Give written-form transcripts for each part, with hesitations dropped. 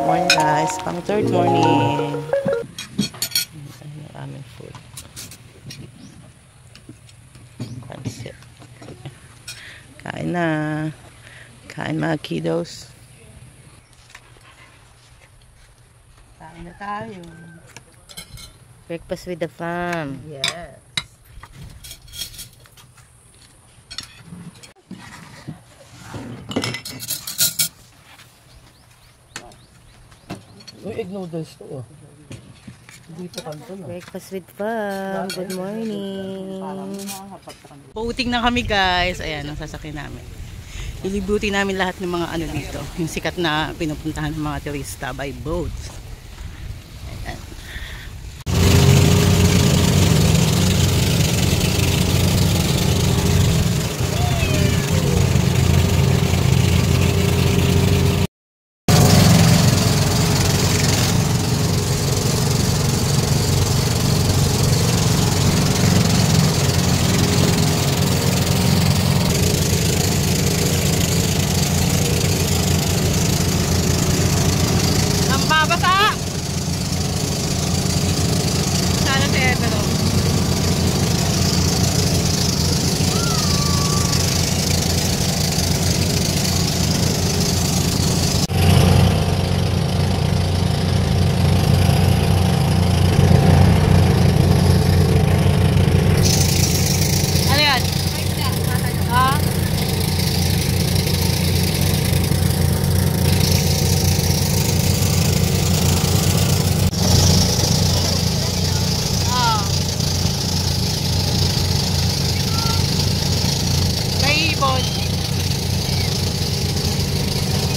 Morning guys, pang third morning. Ano yung aming food? Pansit. Kain na. Kain mga kiddos. Kain na tayo. Breakfast with the fam. Yes. Uy, egg noodles to oh. Dito kanto na. Breakfast with fam. Good morning. Pouting na kami guys. Ayan, ang sasakyan namin. Ilibuti namin lahat ng mga ano dito. Yung sikat na pinupuntahan ng mga turista by boat. Ayan.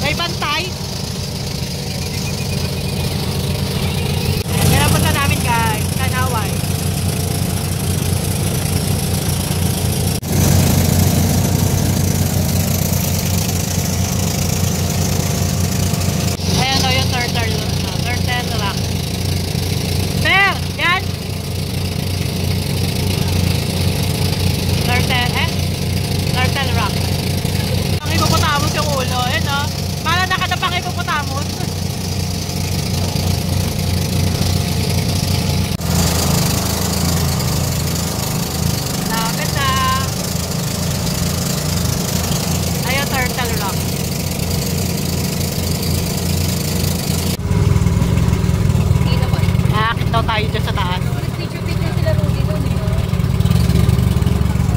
May bantay. Yan ang punta namin guys. Kanaway. Ayan o yung turtle. Turtle rock. Sir! Yan! Turtle rock. Ang ipuputamos yung ulo. Ayan o. Para nakadapang ipuputamos. Lapit na. Ayan, turtle rock. Nakakit daw tayo dyan sa taas.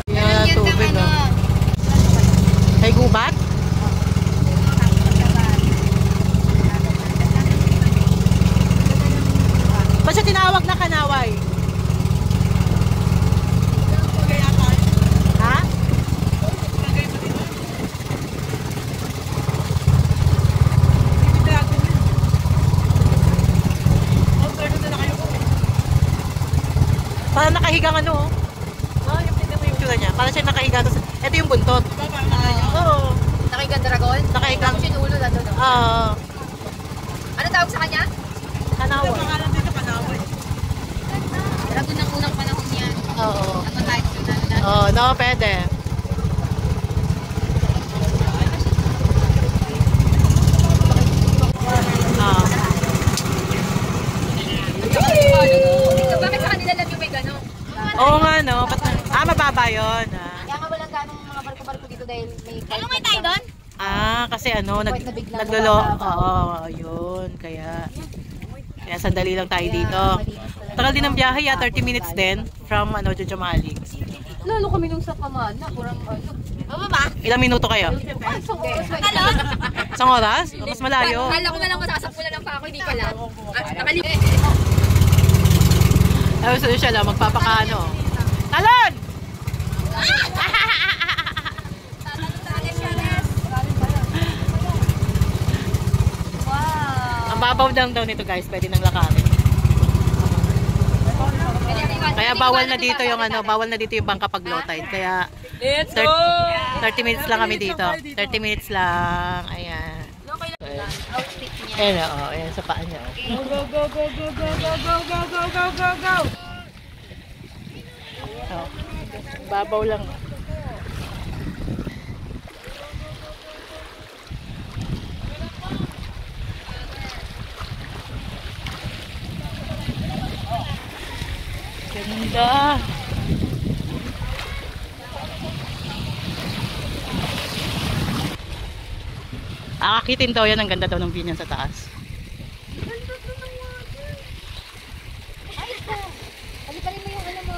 Yan, tubig o. May gubat? Ba't siya tinawag na Kanaway? Ha? Parang nakahigang ano oh. Oh, yung tsura niya. Parang siya nakahiga. Ito yung buntot. Oo. Nakahigang dragon? Nakahigang. Tapos yung ulo na doon. Oo. Ano tawag sa kanya? Kanaway. Alam ko ng unang panahon niya. Oo. Ano type yun? Oo, no, pwede. Oo. Bakit sa kanila lang yung may gano'n? Oo nga, no. Mababa yun. Kaya nga walang ganong mga barko-barko dito dahil may... Ano may tayo doon? Kasi ano, naglolo. Oo, yun. Kaya sandali lang tayo dito. Tagal din ng biyahe, 30 minutes din from Jojomali. Lalo kami nung sa Pamana, kurang ano. Ano ba? Ilang minuto kayo? Ano? Isang oras? Mas malayo. Kala ko na lang masasakpulan lang pa ako, hindi pala. Nakalimutan. Ayos na siya lang, magpapakano. Talon! Wow! Ang babaw lang daw nito guys, pwede nang lakarin. Kaya bawal na dito yung bawal na dito yung bangka pag low tide. Kaya 30 minutes lang kami dito. 30 minutes lang. Ayan. Ayan o, ayan sa paa niya. Go, go, go, go, go, go, go, go, go, go, go, go, go! Babaw lang. Ganda. Akitin daw yan. Ang ganda daw ng view niyan sa taas. Paliparin mo yung ano mo.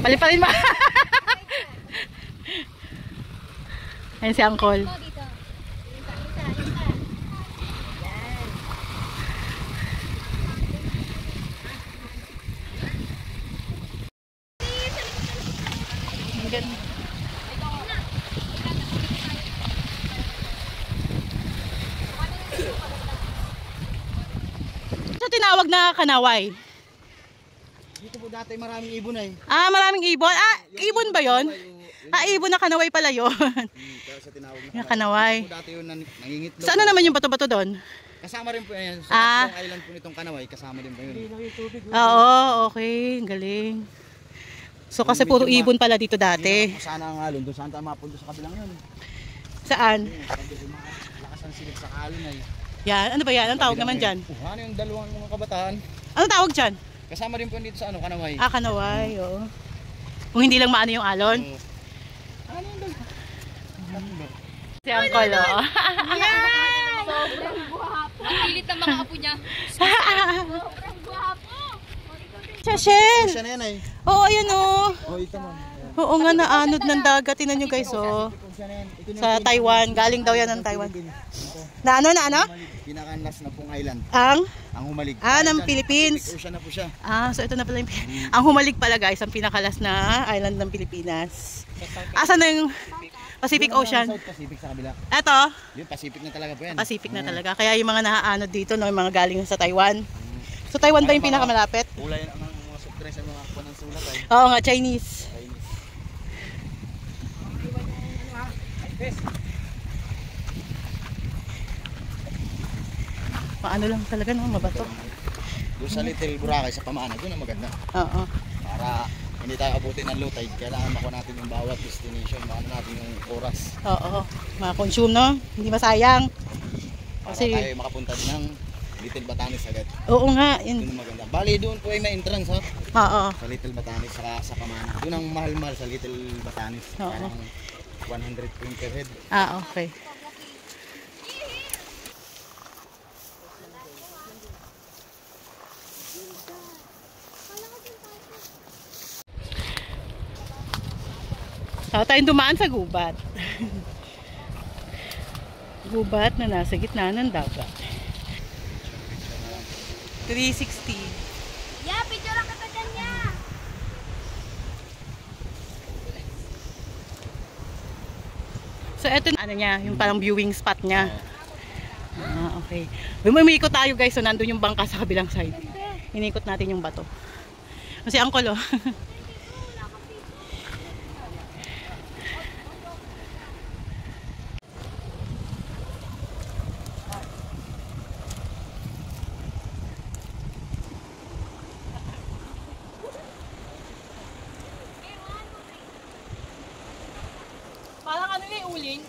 Paliparin mo. Ayun si Uncle. Dito. Ang ganda. Sa tinawag na Kanaway. Dito po dati maraming ibon ay. Ah, maraming ibon. Ah, ibon ba yon? Ah, ibon na Kanaway pala yon. Kaya sa tinawag na Yung Kanaway. Dito po dati yun nangingitlog. Saan na naman yung bato-bato doon? Kasama rin po yan. Sa Ah. tatlong island po nitong Kanaway, kasama din po yun. Oo, okay. Galing. So kasi puro ibon pala dito dati. Kung saan ang alon, doon saan tayo mapunto sa kabilang yun. Saan? Lakas ang silip sa alon ay. Yan, ano ba yan? Ang tawag naman dyan? Ano yung dalawang mga kabataan? Ano tawag dyan? Kasama rin po dito sa ano, Kanaway. Ah, Kanaway, oo. Kung hindi lang maano yung alon. Ano yung dalawa? Si Uncle, oo. Sobrang guwapo. Ang pilit ng mga apo niya. Sobrang guwapo. Chachel! Siya na yan ay. Oo, ayun oo. Oh, ito man. Oo nga, naanod ng dagat. Tinan nyo guys, oh. Siya na yan. Ito na Sa Taiwan. Galing daw yan ng Taiwan. Na ano, na ano? Pinaka-last na pong island. Ang? Ang humalig. Ah, ng Dyan, Philippines. Pacific Ocean na po siya. Ah, so ito na pala yung... Ang humalig pala guys, ang pinakalas na island ng Pilipinas. Asan na yung Pacific Ocean? South Pacific sa kabila. Eto, Yung Pacific na talaga po yan. Pacific na talaga. Kaya yung mga naaanod dito, no, yung mga galing sa Taiwan. So Taiwan ba yung pinakamalapit? Kulay ang mga soft drinks ang mga kuha ng sulat ay. Oo nga, Chinese. Chinese. Paano lang talaga, no, mabato. Doon sa Little Boracay sa Pamana, doon ang maganda. Oo. Para hindi tayo abutin ng low tide, kailangan makuha natin yung bawat destination, makuha natin yung oras. Oo. Mga-consume, no? Hindi masayang. Para Kasi- tayo makapunta din ng Little Batanes agad. Oo nga, Doon yun. ang maganda. Bali, doon po ay may entrance ha, Oo. sa Little Batanes, sa Pamana. Doon ang mahal-mahal sa Little Batanes. Oo. Parang 100 per head. Ah, okay. So, tayong dumaan sa gubat. Gubat na nasa gitna ng dagat. 360. Yeah, picture lang kita dyan niya. So, eto ano niya, yung parang viewing spot niya. Ah, okay. Umikot tayo guys, so nandun yung bangka sa kabilang side. Inikot natin yung bato. Kasi Uncle, oh. Parang ano yung uling?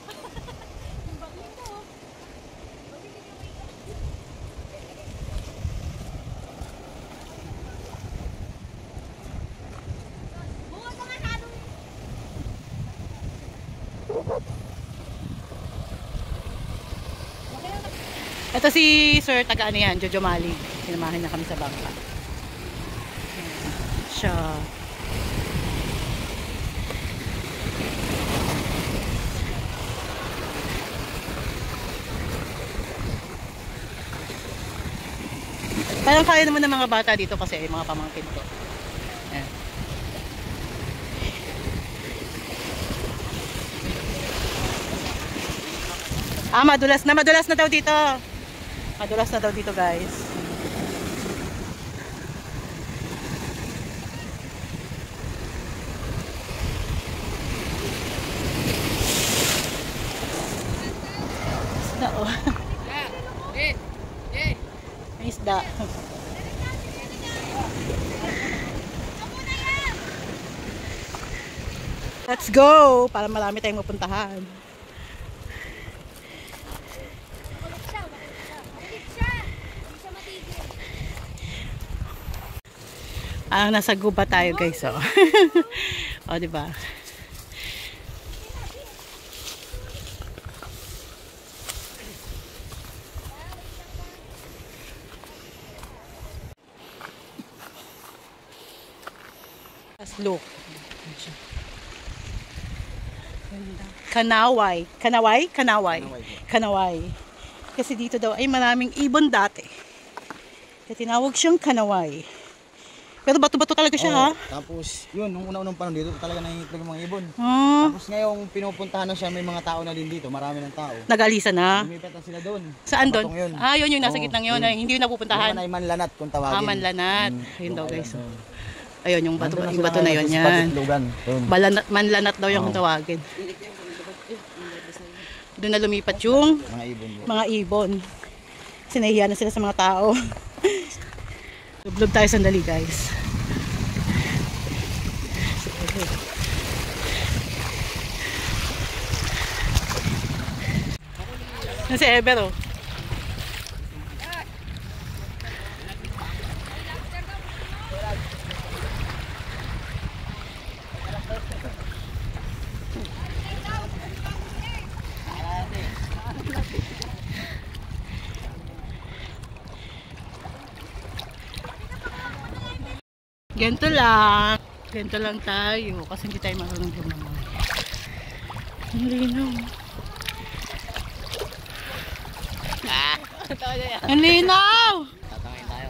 Ito si Sir taga ano yan, Jojo Mali. Sinamahan niya kami sa bangka. Siya. Parang kaya naman ng mga bata dito kasi mga pamangkin ko. Ayan. Ah, madulas na daw dito. Madulas na daw dito, guys. Isda, oh. May isda. Let's go! Para marami tayong mapuntahan. Nasa guba tayo guys, oh. O, diba? Look. Kanaway. Kanaway? Kanaway. Kanaway. Kasi dito daw ay maraming ibon dati. Kaya tinawag siyang Kanaway. Pero bato-bato talaga siya, ha? Tapos, yun, nung una-unang panahon dito, talaga nangingitlog yung mga ibon. Ah, Tapos ngayong pinupuntahan na siya, may mga tao na din dito, marami ng tao. nag-alisa na. Lumipat na sila doon. Saan doon? Patong yun. Yun yung nasa Oo, gitnang yun. yun. Hindi yung napupuntahan. Yung ay Manlanat kung tawagin. Manlanat. Yun daw guys. Ayun, yung bato, Nandun na yung sila bato na ngayon yun. sa Yan. Patitlogan. Yun. Manlanat daw yung tawagin. Doon na lumipat yung Mga ibon. Yun. mga ibon. Sinahiya na sila sa mga tao. Lublob tayo sandali guys. Nasi Ever, oh. Ganito lang. Ganito lang tayo. Kasi hindi tayo marunong lumangoy. Ang linaw. Ang linaw! Tatangin tayo.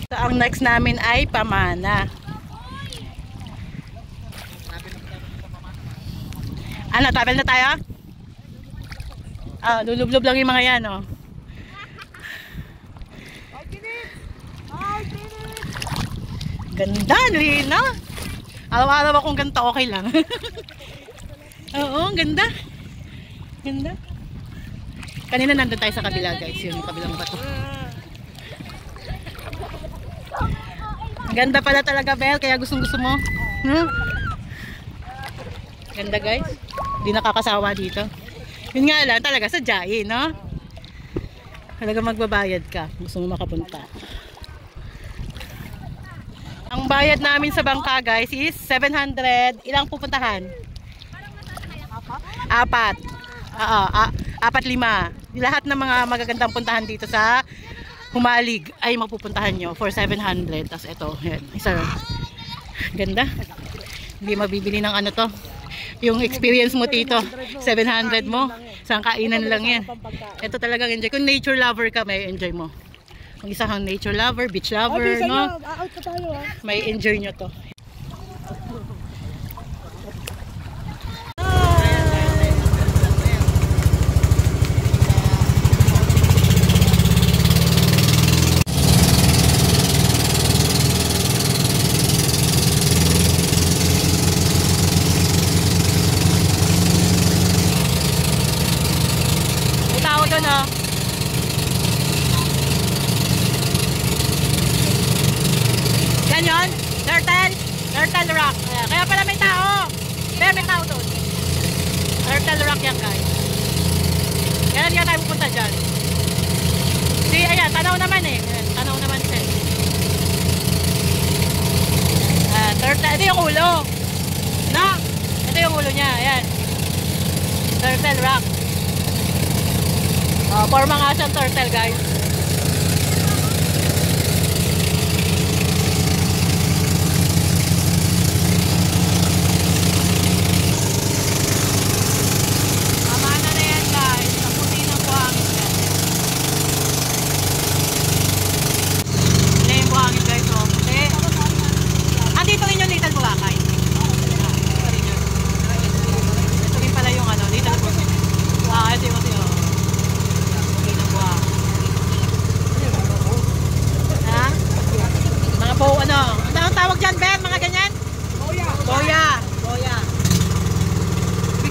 So, ang next namin ay Pamana. Travel na tayo? Lulublob lang yung mga yan, oh. Ganda, Lina. Araw-araw akong ganito, okay lang. Oo, ganda. Ganda. Kanina nandun tayo sa kabila, guys. Yung kabilang bato. Ganda pala talaga, Bel. Kaya gustong-gusto mo. Ganda, guys. Hindi nakakasawa dito. Yun nga lang, talaga sadyain, no? Talaga magbabayad ka. Gusto mo makapunta. Ang bayad namin sa bangka, guys, is 700. Ilang pupuntahan? 4. Oo, 4-5. Lahat ng mga magagandang puntahan dito sa Humalig ay mapupuntahan nyo for 700. Tapos ito, yan, isa. Ganda. Hindi mabibili ng ano to. Yung experience mo dito, 700 mo. Isang kainan lang yan. Ito talagang enjoy. Kung nature lover ka, may enjoy mo. Kung isa kang nature lover, beach lover, no? May enjoy nyo to. Yan yun? Turtle Rock. Kaya pala may tao. Kaya may tao doon. Turtle Rock yan, guys. Kaya hindi tayo pupunta dyan. Ayan, tanaw naman eh. Ayan, tanaw naman siya. Turtle, ito yung ulo. No? Ito yung ulo niya. Ayan. Turtle Rock. Forma nga siyang turtle, guys.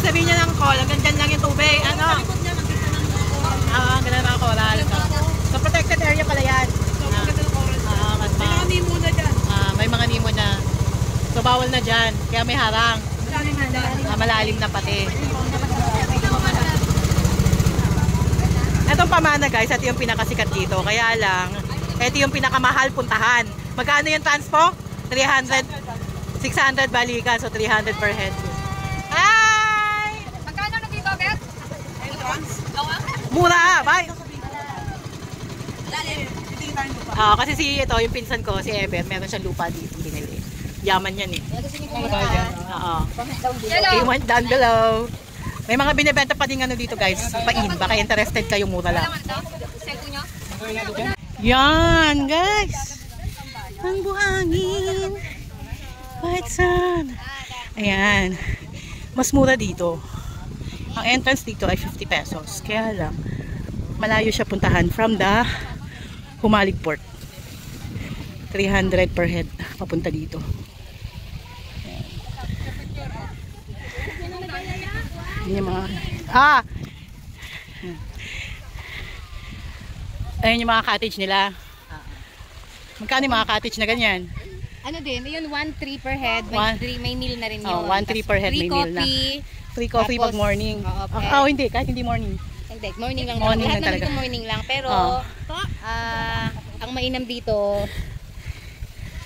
Sabihin niya ng call, hanggang dyan lang yung tubig. Ano? Ganun mga coral. So, protected area pala yan. May mga nemo na dyan. May mga nemo na. So, bawal na dyan. Kaya may harang. Malalim na pati. Itong Pamana guys, ito yung pinakasikat dito. Kaya lang, ito yung pinakamahal puntahan. Magkano yung transpo? 300, 600 balikan. So 300 per head. Hi! Magkano na dito, Bet? Mura! Bye! Kasi ito, yung pinsan ko, si Eben, meron siyang lupa dito binili. Yaman yan eh. Okay, one down below. May mga binibenta pa din ano dito guys. Pain, baka interested kayo, mura lang. Yan guys. Ang buhangin. White sun. Ayan. Mas mura dito. Ang entrance dito ay 50 pesos. Kaya lang, malayo siya puntahan from the Humalig Port. 300 per head papunta dito. Ayan yung mga ayun yung mga cottage nila. Magkano yung mga cottage na ganyan? Ano din, yun 1-3 per head, may meal na rin yun. 1-3 per head, may meal na. Free coffee pag morning. Hindi, kahit hindi morning. Hindi, morning lang. Morning Lahat lang talaga. dito morning lang, pero ang mainam dito,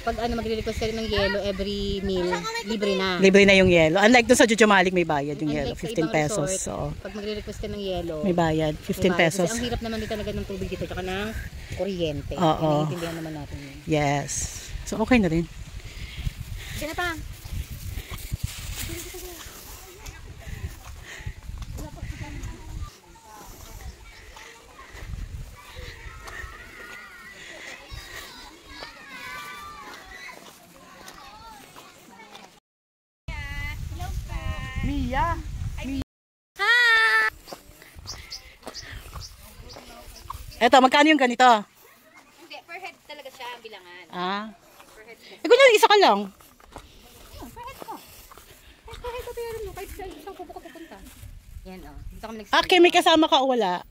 pag magre-request ka rin ng yelo every meal, libre na. Libre na yung yelo. Unlike doon sa Jujumalik, may bayad yung yelo, Unlike 15 sa ibang pesos. resort, So, pag magre-request ka ng yelo, may bayad, 15 pesos. Kasi ang hirap naman dito talaga ng tubig dito, tsaka ng kuryente. Oo. Naiintindihan naman natin yun. Yes. So, okay na rin. Sige na pa. Mia! Eto, magkano yung ganito? Hindi, per head talaga siya ang bilangan. Per head siya. Kunyari, isa ka lang. Per head ko. Per head ko pero mo, kahit sa isang kubo ka pupunta. Yan dito kami Okay, may kasama ka o wala?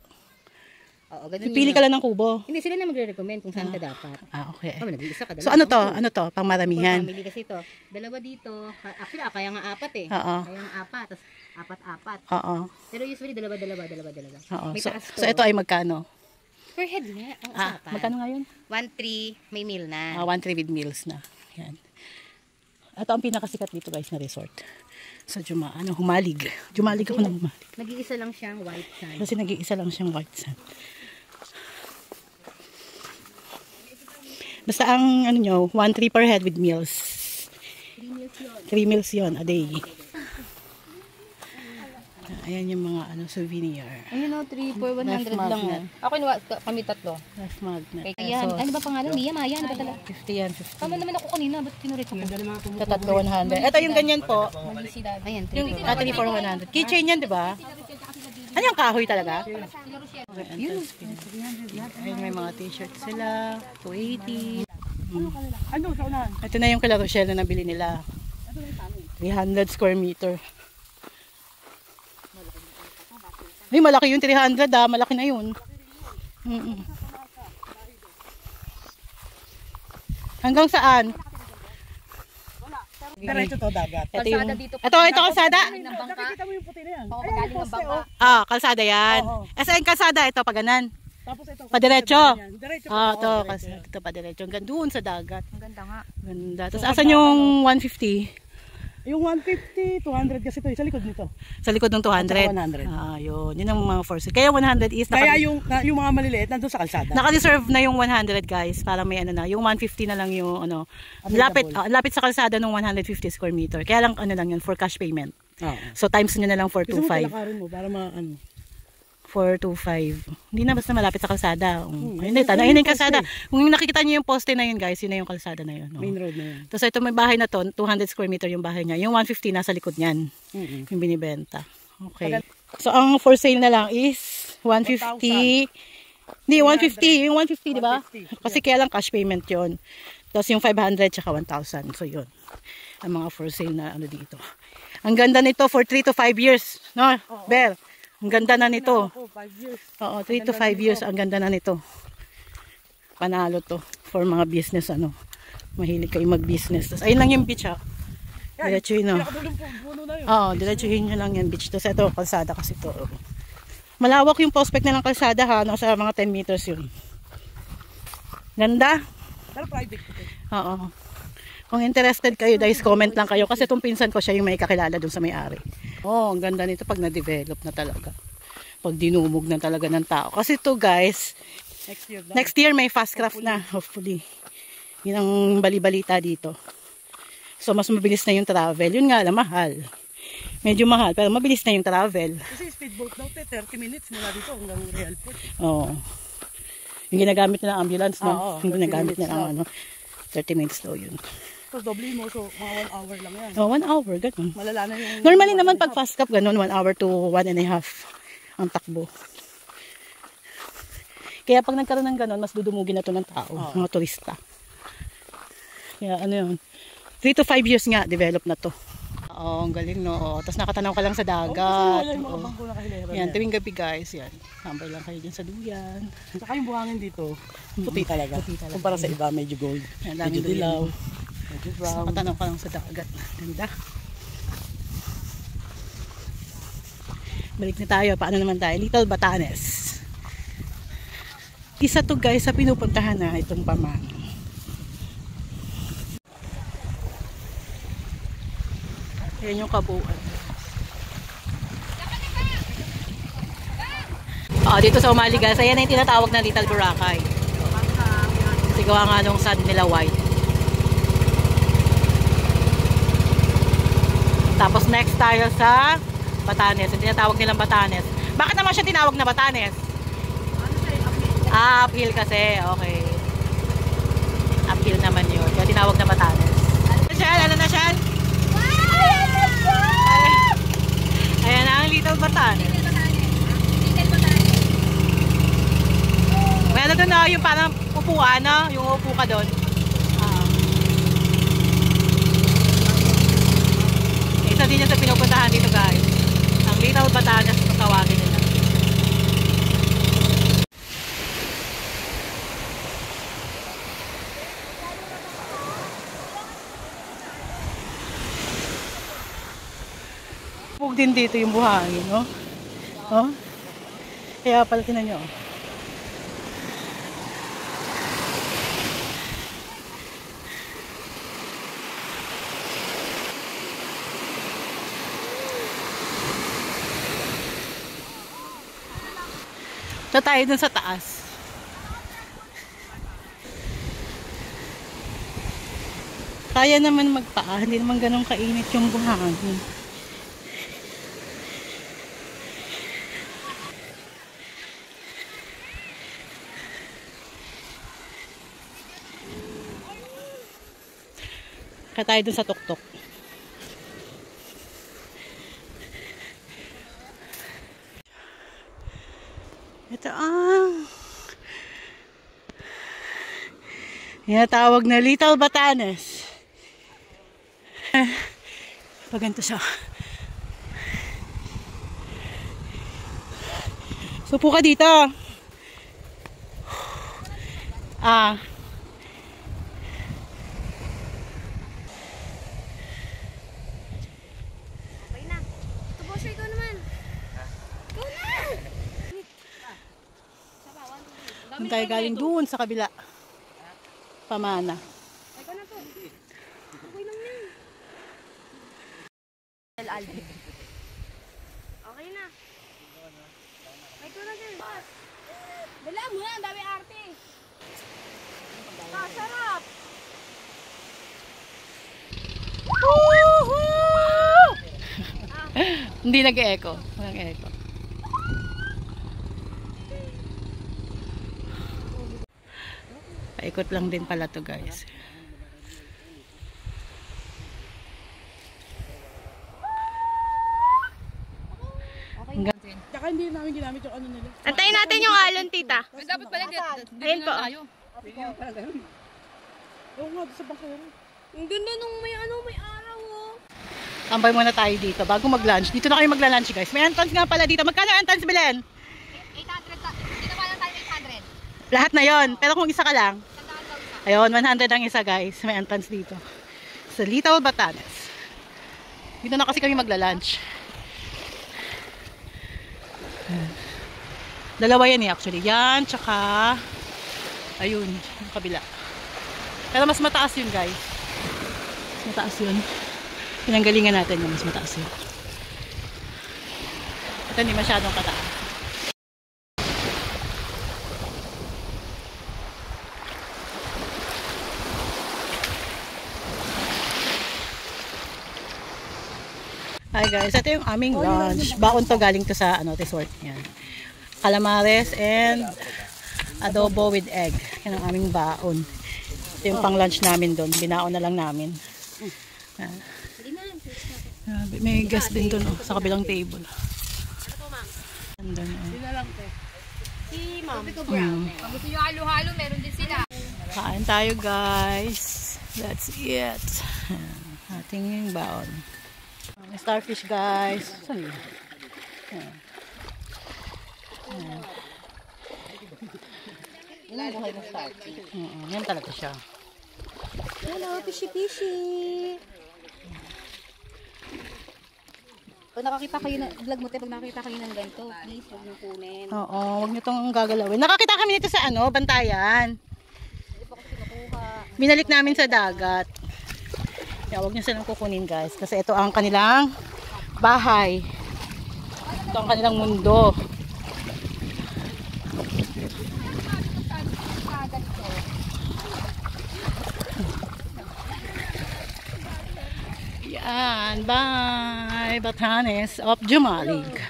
Oo, ganun Pili ka lang ng kubo. Hindi, sila na magre-recommend kung saan ka dapat. Okay. Kami nag-iisa ka. So, ano to? Ano to? Pang maramihan. Family kasi ito. Dalawa dito. Actually, kaya nga apat eh. Oo. Kaya nga apat. Tapos apat-apat. Oo. Pero usually dalawa. Oo. May So, taas to. so, ito ay magkano? Per head nga ang usapan. Magkano nga yun? 1-3, may meal na. 1-3 with meals na. Yan. Ito ang pinakasikat dito guys na resort. Sa Humalig. Jumalig ako ng Humalig. Nag-iisa lang siyang white sand. Kasi nag-iisa lang siyang white sand. Basta ang 1-3 per head with meals. 3 meals yun a day. Ayan yung mga souvenir. Ayun o, 3 for 100 Life lang. magnet. Ako kami tatlo. Life magnet. Ayan, ano ba pangalan? Mia, Maya, ano ba talaga? 50 yan, 50. Tama naman ako kanina, ba't kinurit ako? Sa tatlo 100. Ito yung ganyan po. Ayan, 3 Yung 3 for 100. Keychain yan, di ba? Ano yung kahoy talaga? Ayun, may mga t-shirt sila. 280. Ano sa unahan? Ito na yung kala Rochelle na nabili nila. 300 square meter. Ay, malaki yung 300 malaki na yun. Hanggang saan? Diretso to dagat. Ito yung, ito kalsada. Nakikita mo yung puti na yan. galing ng bangka. Kalsada yan. Saan kalsada? Ito, paganan. Tapos ito. Padiretso. Diretso. Ito, kalsada. Ito, padiretso. Hanggang doon sa dagat. Ang ganda nga. Ganda. Tapos asan yung 150? Yung 150, 200 kasi ito. Sa likod nito. Sa likod ng 200. 100. Yun. Yun ang mga force. Kaya 100 is Kaya yung mga maliliit nandun sa kalsada. naka-reserve na yung 100 guys. Para may na. Yung 150 na lang yung lapit sa kalsada ng 150 square meter. Kaya lang lang yun for cash payment. So times nyo na lang 425. Palakarin mo para 425. Hindi na basta malapit sa kalsada. Ayun yung kalsada. Kung nakikita niyo yung poste na yun guys, yun na yung kalsada na yun. Main road na yan. Tapos ito may bahay na to, 200 square meter yung bahay niya. Yung 150 nasa likod niyan. Yung binibenta. Okay. So ang for sale na lang is 150. Hindi, 150. Yung 150, di ba? Kasi kaya lang cash payment yun. Tapos yung 500 tsaka 1,000. So yun. Ang mga for sale na dito. Ang ganda nito for 3 to 5 years. No, Bel? Ang ganda na nito. 5 years. Oo, 3 to 5 years. Ang ganda na nito. Panalo to. For mga business, mahilig kayo mag-business. Tapos, ayun lang yung beach, Diretsuhin, Oo, diretsuhin nyo lang yung beach. Tapos, ito, kalsada kasi to. Malawak yung prospect na ng kalsada ha. Nasa mga 10 meters yun. Ganda. Pero private ito. Oo. Kung interested kayo, guys, comment lang kayo. Kasi itong pinsan ko, siya yung may kakilala dun sa may-ari. Oh, ang ganda nito pag na-develop na talaga. Pag dinumog na talaga ng tao. Kasi ito, guys, next year may fast craft na. Hopefully. Yun ang bali-balita dito. So, mas mabilis na yung travel. Yun nga lang, mahal. Medyo mahal, pero mabilis na yung travel. Kasi speedboat daw, 30 minutes mula dito hanggang Real Port. Oo. Yung ginagamit nila ambulance, no? Oo, Yung ginagamit 30 nila, ano, 30 minutes daw yun. So, doble mo. So, mga 1 hour lang yan. Oh, 1 hour, ganun. Malala na yung... Normally naman pag fast cup, ganun, 1 hour to 1.5 ang takbo. Kaya pag nagkaroon ng ganun, mas dudumugin na to ng tao, mga turista. Kaya ano yun, 3 to 5 years nga, develop na to. Oo, ang galing, no? Tapos nakatanaw ka lang sa dagat. Yan, tuwing gabi, guys, yan. Tambay lang kayo dyan sa duyan. Saka yung buhangin dito, puti talaga. Puti talaga. Kumpara sa iba, medyo gold. Yan, Medyo daming dilaw. duyan. Medyo brown. Nakatanaw ka lang sa dagat. Ganda. Balik na tayo. Paano naman tayo? Little Batanes. Isa to, guys, sa pinupuntahan na itong Pamana. Ayan yung kabuuan. Dito sa Umali, guys, ayan na yung tinatawag na Little Boracay. Sigawa nga nung sand nila white. Tapos next tayo sa Batanes. Yung tinatawag nilang Batanes. Bakit naman siya tinawag na Batanes? Uphill kasi. Okay. Uphill naman yun. Kaya tinawag na Batanes. Ano na siya? Ayan na ang Little Batanes. May ano doon na yung parang upuan na, yung upo ka doon. Isa din yan sa pinupuntahan dito, guys. Ang Little Batanes patawagin nila. Pug din dito yung buhangin, no? Oh? Kaya pala tinan nyo. Ito tayo dun sa taas. Kaya naman magpaa, hindi naman ganun kainit yung buhangin. Kaya tayo dun sa tuktok. Ito ang tinatawag na Little Batanes. Paganto siya. Supo ka dito. Doon tayo galing doon sa kabila. Pamana. Okay na. Ay, ko na din. Dala mo na, ang dami arte. Sarap. Hindi nag-echo. Walang echo. Paikot lang din pala to, guys. Tsaka hindi namin ginamit yung ano nila. Antayin natin yung alon, tita. Dapat pala Ayun po. Oo nga, sa bangkero. Ang ganda nung may ano, may araw, oh. Tambay muna tayo dito bago mag-lunch. Dito na kayo magla-lunch, guys. May entrance nga pala dito. Magkano entrance, Belen? 800. Dito pa lang tayo 800. Lahat na yon. Pero kung isa ka lang, ayun, 100 ang isa, guys. May entrance dito. Sa Little Batanes. Dito na kasi kami magla-lunch. Dalawa yan actually. Yan, tsaka ayun, yung kabila. Pero mas mataas yun guys. Mas mataas yun. Pinanggalingan natin yung mas mataas yun. Ito hindi masyadong kataas. Hi guys, ito yung aming lunch. Baon to, galing to sa resort. Yan. Calamares and adobo with egg. Yan ang aming baon. Ito yung pang lunch namin doon. Binaon na lang namin. May guest din doon sa kabilang table. Andun, Si Ma'am. Kung gusto nyo halo-halo, meron din sila. Kain tayo guys. That's it. Ating yung baon. May starfish guys. Saan yun? Yan ang buhay ng starfish. Yan talaga siya. Hello, fishy-fishy. Pag nakakita kayo na, vlog mo tayo, pag nakakita kayo ng ganito, please, huwag nyo kunin. Oo, huwag nyo itong gagalawin. Nakakita kami nito sa Bantayan. Hindi pa kasi makuha. Binalik namin sa dagat. Kaya huwag nyo silang kukunin guys. Kasi ito ang kanilang bahay. Ito ang kanilang mundo. Yan. Bye. Batanes of Jumalig.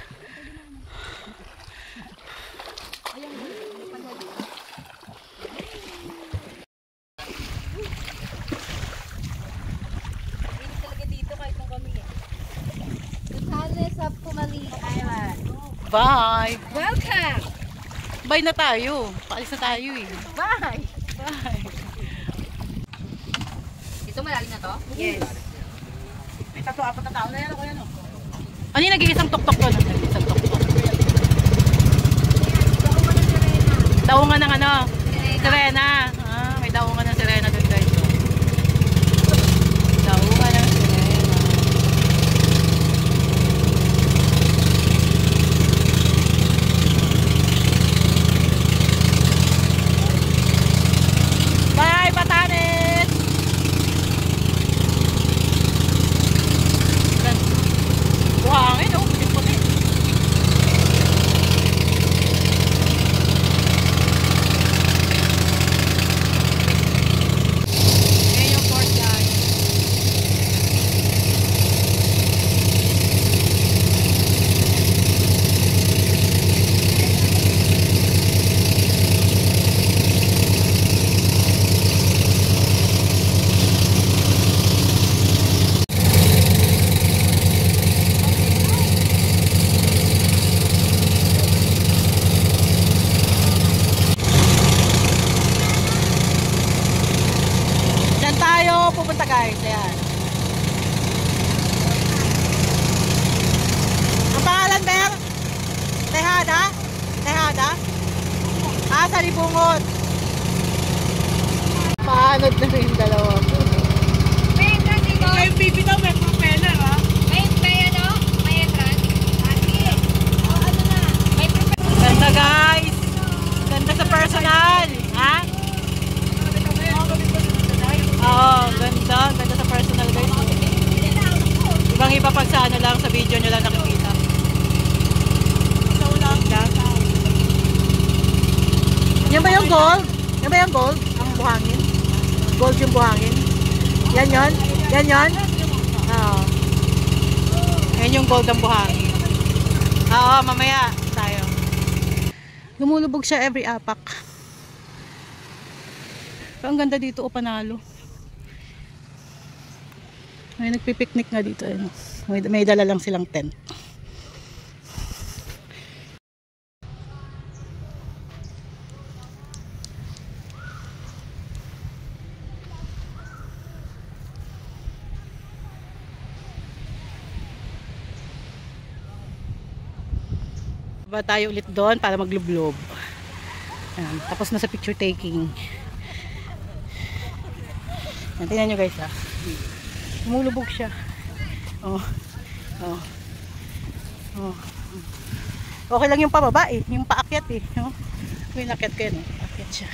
Bye! Welcome! Bye na tayo. Paalis na tayo eh. Bye! Bye! Ito malalim na to? Yes. May 3-4 na tao na yan. Ano yung nag-iisang tok-tok doon? Nag-iisang tok-tok. Daungan ng Sirena. May daungan ng Sirena doon guys. Daungan ng Sirena. Bye, Batanes! Buhangin, puti-puti. Ayan yung port guys. Diyan tayo pupunta guys. Ayan. Ang pangalan, Ber? Tejada? Tejada? Sa Libungot. Paanod na rin yung dalawa. May entrance dito? May pipi daw, may propeller ha? May entrance? Ano na? May Ganda guys. Ganda sa personal. Ha? Oo, ganda. Ganda sa personal guys. Ibang iba pag sa lang, sa video nyo lang nakikita. Yan ba yung gold? Yan ba yung gold? Ang buhangin? Gold yung buhangin? Yan yon? Yan yon? Oo. Yan yung gold ang buhangin. Oo, mamaya tayo. Lumulubog siya every apak. Pero ang ganda dito, panalo. May nagpipiknik nga dito. Ano. May dala lang silang tent. Ba tayo ulit doon para maglublob. Ayan, tapos na sa picture taking. Ayan, tingnan nyo guys ha. Lumulubog siya. Oh. Okay lang yung pababa eh. Yung paakyat eh. No? May nakyat ko yan eh. Paakyat siya.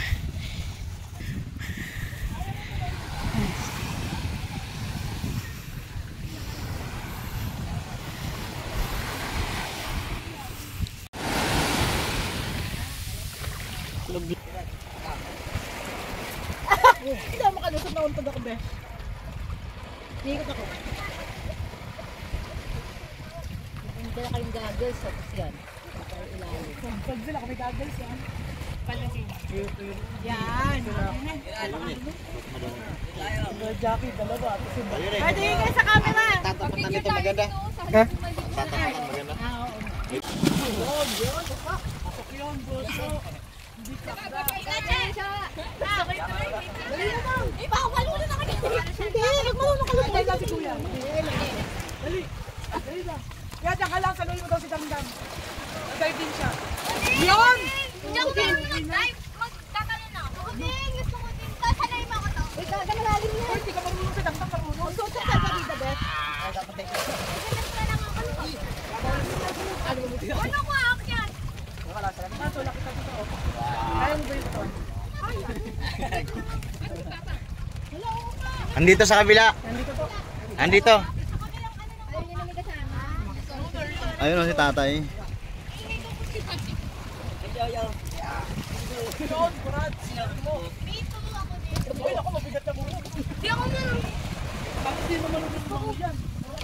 Hindi ako makalusot na untog ako, be. Niikot ako. Hindi na kayong goggles. Tapos yan. Pag sila kami goggles yan. Yan. Jackie, dalawa. Pwede yung kayo sa camera. Tatapakan nito maganda. Ha? Tatapakan maganda. Yun, boso. Kaya dyan ka lang, saluhin mo daw si Damdam. Dive din siya. Yun! Magkakaroon ako. Ding! Gusto ko din. Sanay mo ako to. Ganalalim niya. Hindi ka marunong si Damdam, marunong. So, sa dito, Beth. Ano ko ako yan? Kaya mo ba ito? Andito sa kabila. Andito. Ayun o si tatay. Uy, ako mabigat na muna. Di ako na. Bakit di naman mo yan?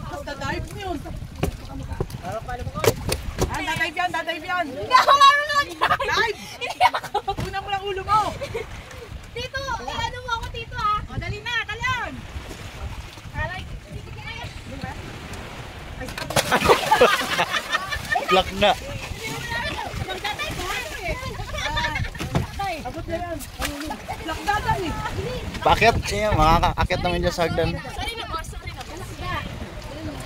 Basta dive mo yun. Dadive yan. Hindi ako marunong dyan. Dive! Hindi ako. Una mo lang ulo mo. Tito, ano mo ako tito ha? O, dali na, talon. Aray. Black na. Abot na yan. Lakdada eh. Bakit? Makakaakit naman dyan sa hagdan. Sorry na boss, sorry na boss.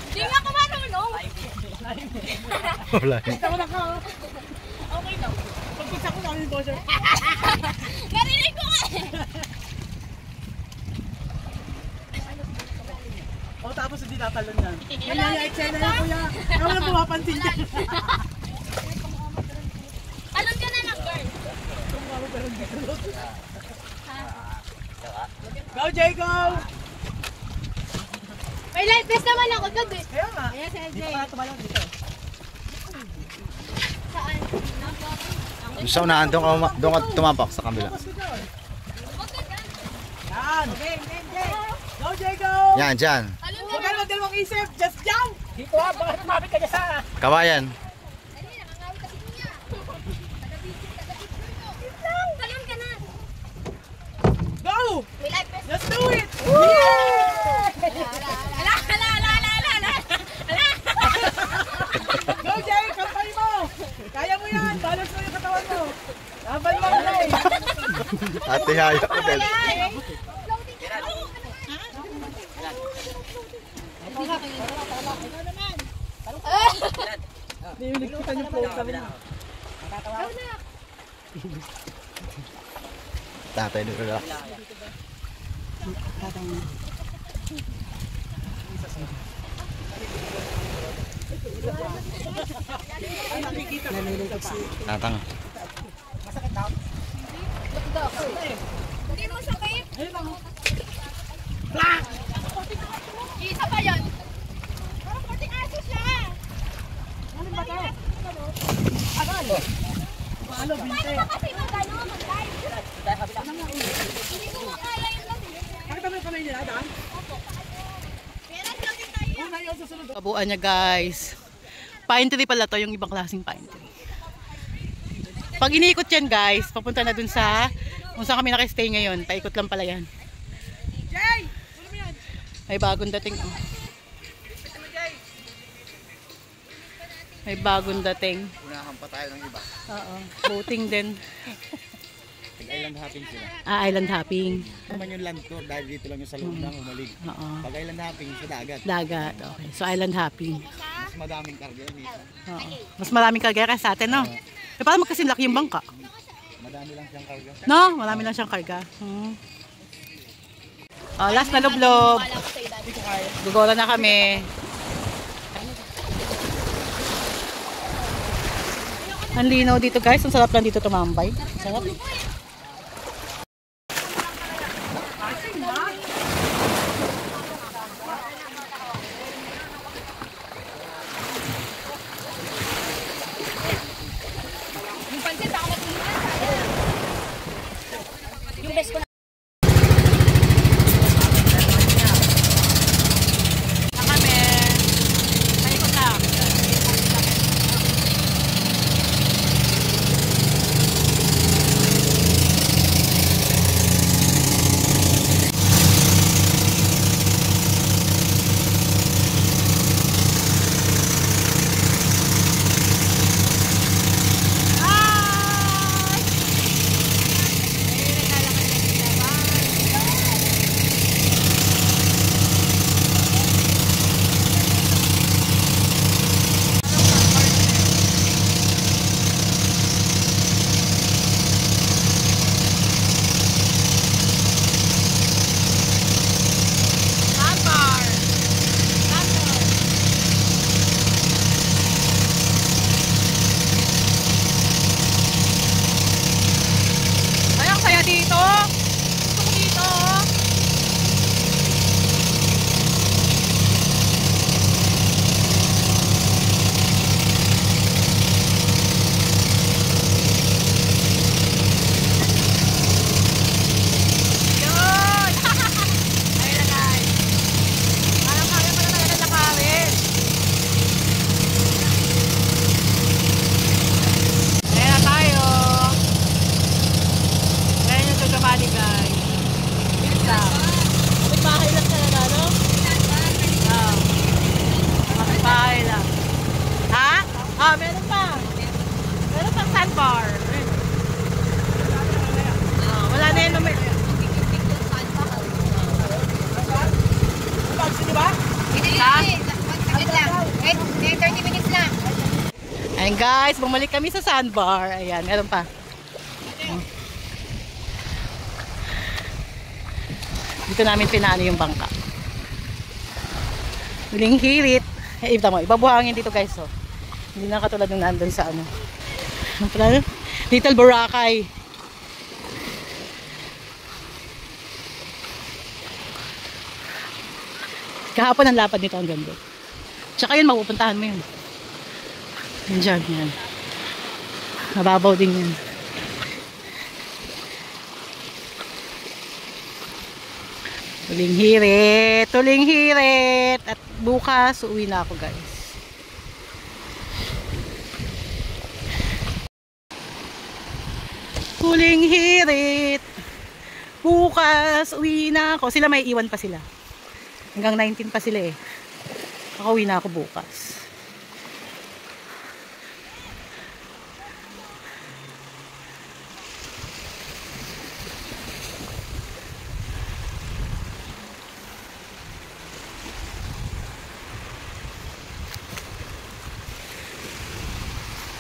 Hindi nga ako marunong. Wala. Kita mo na ka. Okay lang. Pagpisa ko namin yung buzzer. Narinig ko nga eh. O, tapos hindi natalon yan. Yan, eksena yan, kuya. Ayaw na pumapansin dyan. Talon ka na lang, girl. Go, Jay, go! May life vest naman ako doon eh. Kaya nga. Ayan si LJ. Dito ka na tumalon dito. Saan? Sa unahan, doon ka tumapak sa kabila. Yan. Go, Jay, go! Yan, dyan. Huwag ka naman dalawang isip. Just jump! Dito ha, baka tumapit ka dyan sa... Kawayan. Talon ka na. Go! May life vest. Let's do it! Ala. Go, Jay! Kampay mo! Kaya mo yan! Balance mo yung katawan mo! Laban mo na eh! Ate Haya ko din. Niligpitan yung float kami. Tatay dito lang. Tatang. Hindi mo sakit. Ayun lang. Isa pa yun. Parang 40 aso siya. Ano ba ito? Agal! Paano, binte? Paano ba kasi mag-ano, mag-live? Hindi ko makaya yung lamig. Nakita mo yung kamay nila, Dan? Pero lang din tayo. Una yung susunod. Kabuuan niya guys. Pine tree pala to, yung ibang klaseng pine tree. Pag iniikot yan guys, papunta na dun sa kung saan kami nakistay ngayon. Paikot lang pala yan. Jay! Tulo mo yan! May bagong dating. Oh. May bagong dating. Unahan pa tayo ng iba. Oo. Boating din. Island hopping sila. Ah, island hopping. Naman yung land tour dahil dito lang yung sa loob ng umalig. Oo. Pag island hopping sa dagat, Dagat. Okay. So island hopping. mas madaming karga dito. Oo. Mas maraming karga sa atin, no? Eh, parang magkasinlaki yung bangka. Madami lang siyang karga. No? Marami lang siyang karga. Oh, last na lublob. Gugora na kami. Ang linaw dito guys. Ang sarap lang dito tumambay. Sarap. Yung best ko na. Ayan guys, bumalik kami sa sandbar. Ayan, meron pa. Dito namin pinano yung bangka. Huling hirit. Eh, ibabuhangin dito guys. Oh. Hindi na katulad ng nandun sa ano. Little Boracay. Kahapon ang lapad nito ang ganda. Tsaka yun, mapupuntahan mo yun. Yan dyan, yan. Mababaw din yan. Tuling hirit, tuling hirit. At bukas, uwi na ako guys. Tuling hirit. Bukas, uwi na ako. Sila may iwan pa sila. Hanggang 19 pa sila eh. Ako uwi na ako bukas.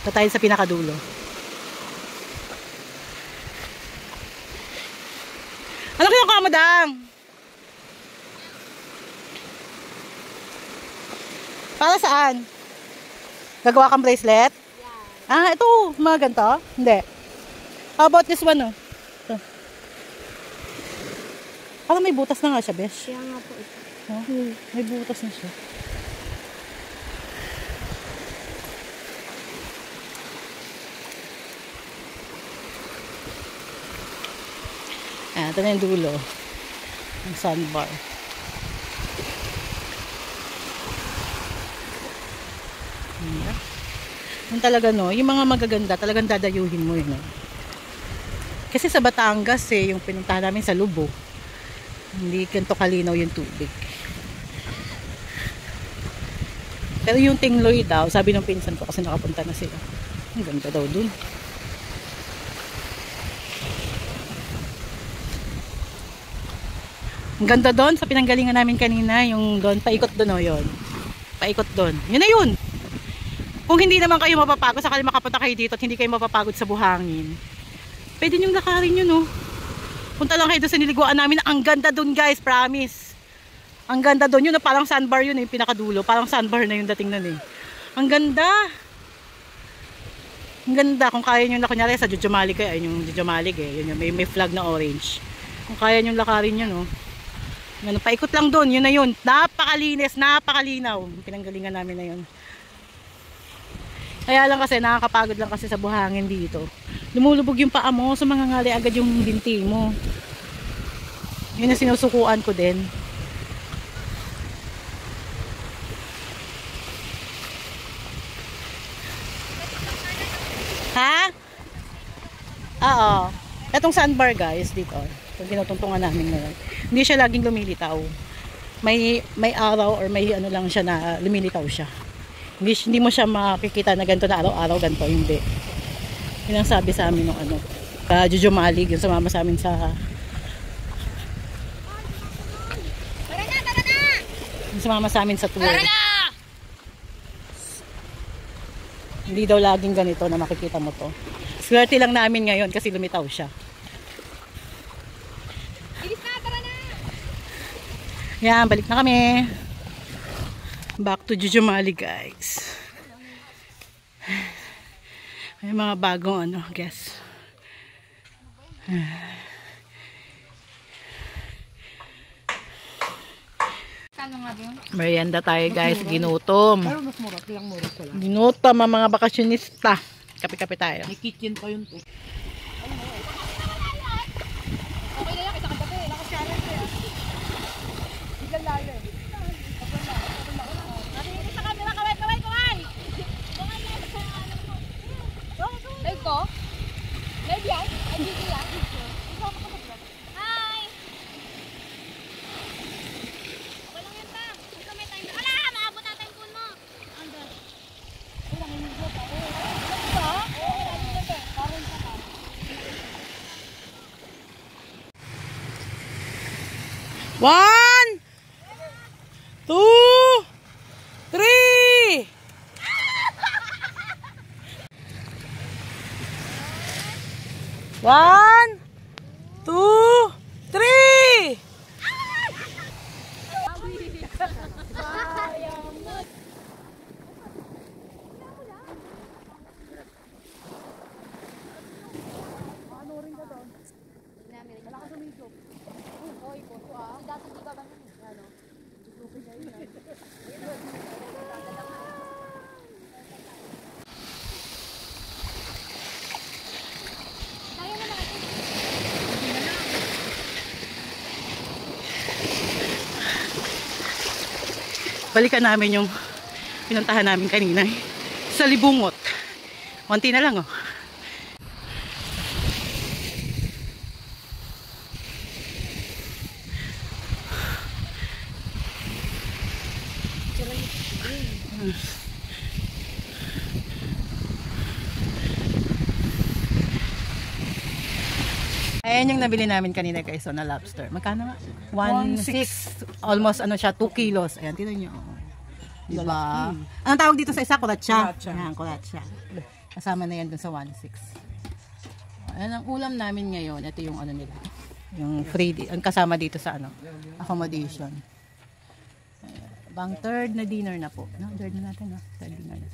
Ito tayo sa pinakadulo. Ano kaya ka, madam? Para saan? Gagawa kang bracelet? Yeah. Ah, ito. Mga ganito? Hindi. How about this one, oh? Ito. Parang may butas na nga siya, besh. Kaya nga po ito. Oh, may butas na siya. Ito na yung dulo ng sandbar. Yung talaga no, yung mga magaganda talagang dadayuhin mo yun. Kasi sa Batangas yung pinuntahan namin sa Lubo, hindi ganito kalinaw yung tubig. Pero yung Tingloy daw, sabi ng pinsan ko kasi nakapunta na sila, ang ganda daw dun. Ang ganda doon sa pinanggalingan namin kanina, yung doon, paikot doon yun. Paikot doon. Yun na yun. Kung hindi naman kayo mapapagod, sakali makapunta kayo dito at hindi kayo mapapagod sa buhangin, pwede nyo lakarin yun, oh. Punta lang kayo doon sa niliguan namin. Ang ganda doon guys, promise. Ang ganda doon. Yun na parang sandbar yun, yung pinakadulo. Parang sandbar na yung dating nun eh. Ang ganda. Ang ganda. Kung kaya nyo na, kunyari sa Jojomalig kayo, ayun yung Jojomalig eh. Yun yung may flag na orange. Kung kaya nyo lakarin yun, oh. Ano, paikot lang doon, yun na yun. Napakalinis, napakalinaw. Pinanggalingan namin na yun. Kaya lang kasi, nakakapagod lang kasi sa buhangin dito. Lumulubog yung paa mo, sumangangali agad yung binti mo. Yun ang sinusukuan ko din. Ha? Oo. Itong sandbar guys, dito. Itong tinutungtungan namin ngayon. Hindi siya laging lumilitaw. May araw or may ano lang siya na lumilitaw siya. Hindi mo siya makikita na ganito na araw-araw, ganito. Hindi. Yun ang sabi sa amin ng ano. Jojomalig, yung sumama sa amin sa... Tara na! Yung sumama sa amin sa tour. Tara na! Hindi daw laging ganito na makikita mo to. Swerte lang namin ngayon kasi lumitaw siya. Bilis na! Tara na! Yan, balik na kami. Back to Jojomalig guys. May mga bagong ano, guess. Merienda tayo guys, ginutom. Ginutom ang mga bakasyonista. Kape-kape tayo. May kitchen pa yun to. Okay na yan, kita kagabi. Lakas siya rin siya. Biglang layo. Narinig sa camera, kaway! Live ko? Live yan? Ay, dito yan? Hi! Okay lang yan, ta. Ito may time. Ala! Maabot natin yung phone mo. Ando. Ulang yung video pa. Parang sa ka. One, two, three. One, two, three. Balikan namin yung pinuntahan namin kanina sa Libungot. Konti na lang, oh. Ayan yung nabili namin kanina guys, so na lobster. Magkano nga? 1.6. Almost ano siya, 2 kilos. Ayan, tinan nyo. Diba? Anong tawag dito sa isa? Kuratsa. Ayan, kuratsa. Kasama na yan dun sa 1.6. Ayan ang ulam namin ngayon. Ito yung ano nila. Yung free, ang kasama dito sa ano, accommodation. Pang third na dinner na po. No, third na natin, no? Third dinner na.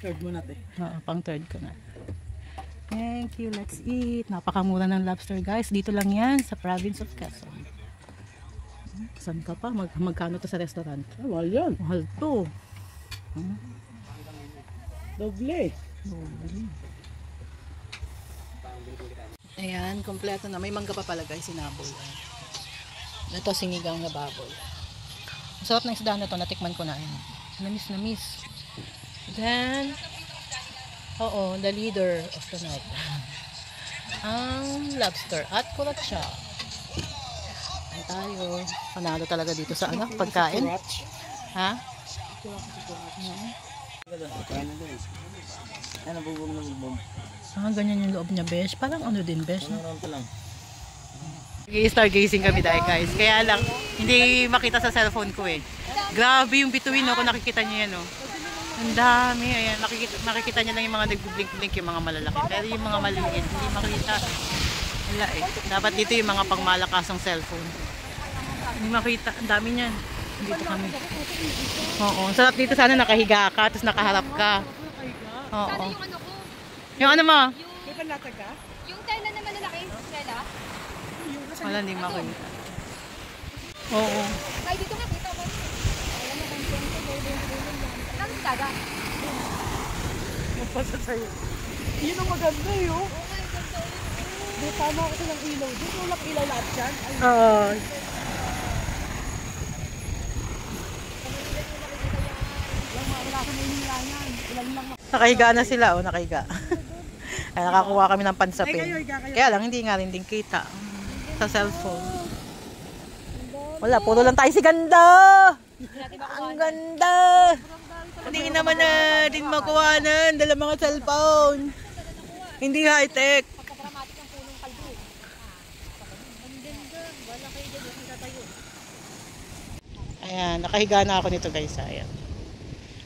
Third mo natin. Oo, pang third ko na. Thank you, let's eat. Napakamura ng lobster guys. Dito lang yan sa province of Quezon. Saan ka pa? Magkano to sa restaurant? Mahal yan. Mahal to. Doble. Ayan, kompleto na. May mangga pa pala guys, sinabol. Ito sinigang na baboy. Masarap ng isda na to, natikman ko na. Namis. Then, oo, the leader of the night. Ang lobster at kuratsa. Ayan tayo. Panalo talaga dito sa ano, pagkain. Ha? Ano bubong ng bubong? Ganyan yung loob niya, besh. Parang ano din, besh. Meron pa lang. Stargazing kami dahil guys. Kaya lang, hindi makita sa cellphone ko eh. Grabe yung bituin, no? Kung nakikita niyo yan, no? Ang dami. Ayan, makikita niyo lang yung mga nag-blink-blink, yung mga malalaki. Pero yung mga maliit, hindi makita. Wala eh. Dapat dito yung mga pangmalakasang cellphone. Hindi makita. Ang dami niyan. Dito kami. Oo. Sarap dito sana nakahiga ka, tapos nakaharap ka. Oo. Yung ano mo? May panlatag ka? Yung tela na malalaki, tela. Wala, hindi makita. Oo. Ay, dito nga, kita ko. Alam mo, kung lang taga. Magpasa sa'yo. Yun ang maganda yun. Di, tama ako ng ilaw. Dito walang ilaw lahat dyan. Oo. Nakahiga na sila, oh, nakahiga. Ay, nakakuha kami ng pansapin. Kaya lang, hindi nga rin din kita. Sa cellphone. Wala, puro lang tayo si ganda! Ang ganda! Hindi naman na din makuhanan. Dala mga cellphone. Hindi high-tech. Ayan, nakahiga na ako nito guys. Ayan.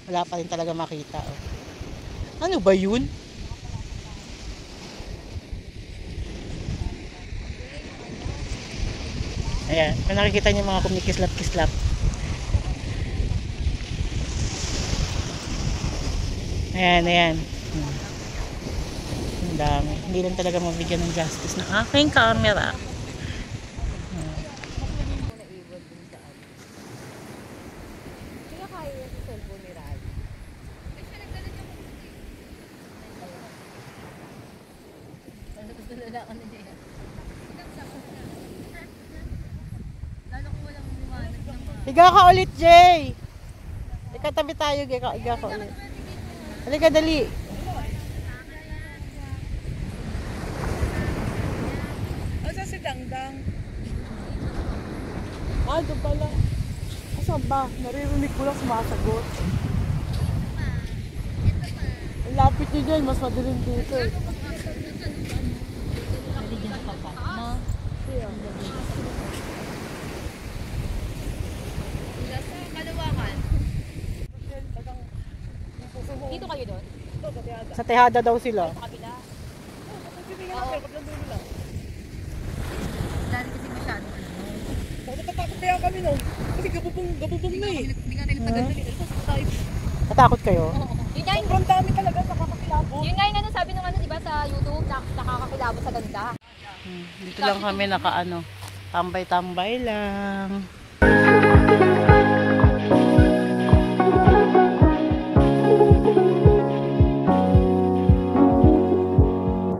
Wala pa rin talaga makita. Oh. Ano ba yun? Ayan, may nakikita niyo mga kumikislap-kislap. Ayan, ayan. Ang dami. Hindi lang talaga mabigyan ng justice ng aking camera. Higa ka ulit, Jay. Ikatabi tayo, higa ka ulit. Halika, dali. Asa si Dangdang? Ah, doon pala. Asan ba? Naririnig ko lang sumasagot. Ang lapit niyo dyan, mas madaling dito eh. Dito kayo doon? Sa Tejada daw sila. Kabila. Natatakot kaya kami no? Kasi gabubong na eh. Hindi nga tayo tagal. Natakot kayo? Yun nga yung, Sobrang dami talaga nakakakilabot. yun nga yung ano, sabi nung ano, di ba sa YouTube, nakakakilabot sa ganda. Dito lang kami nakaano. Tambay-tambay lang.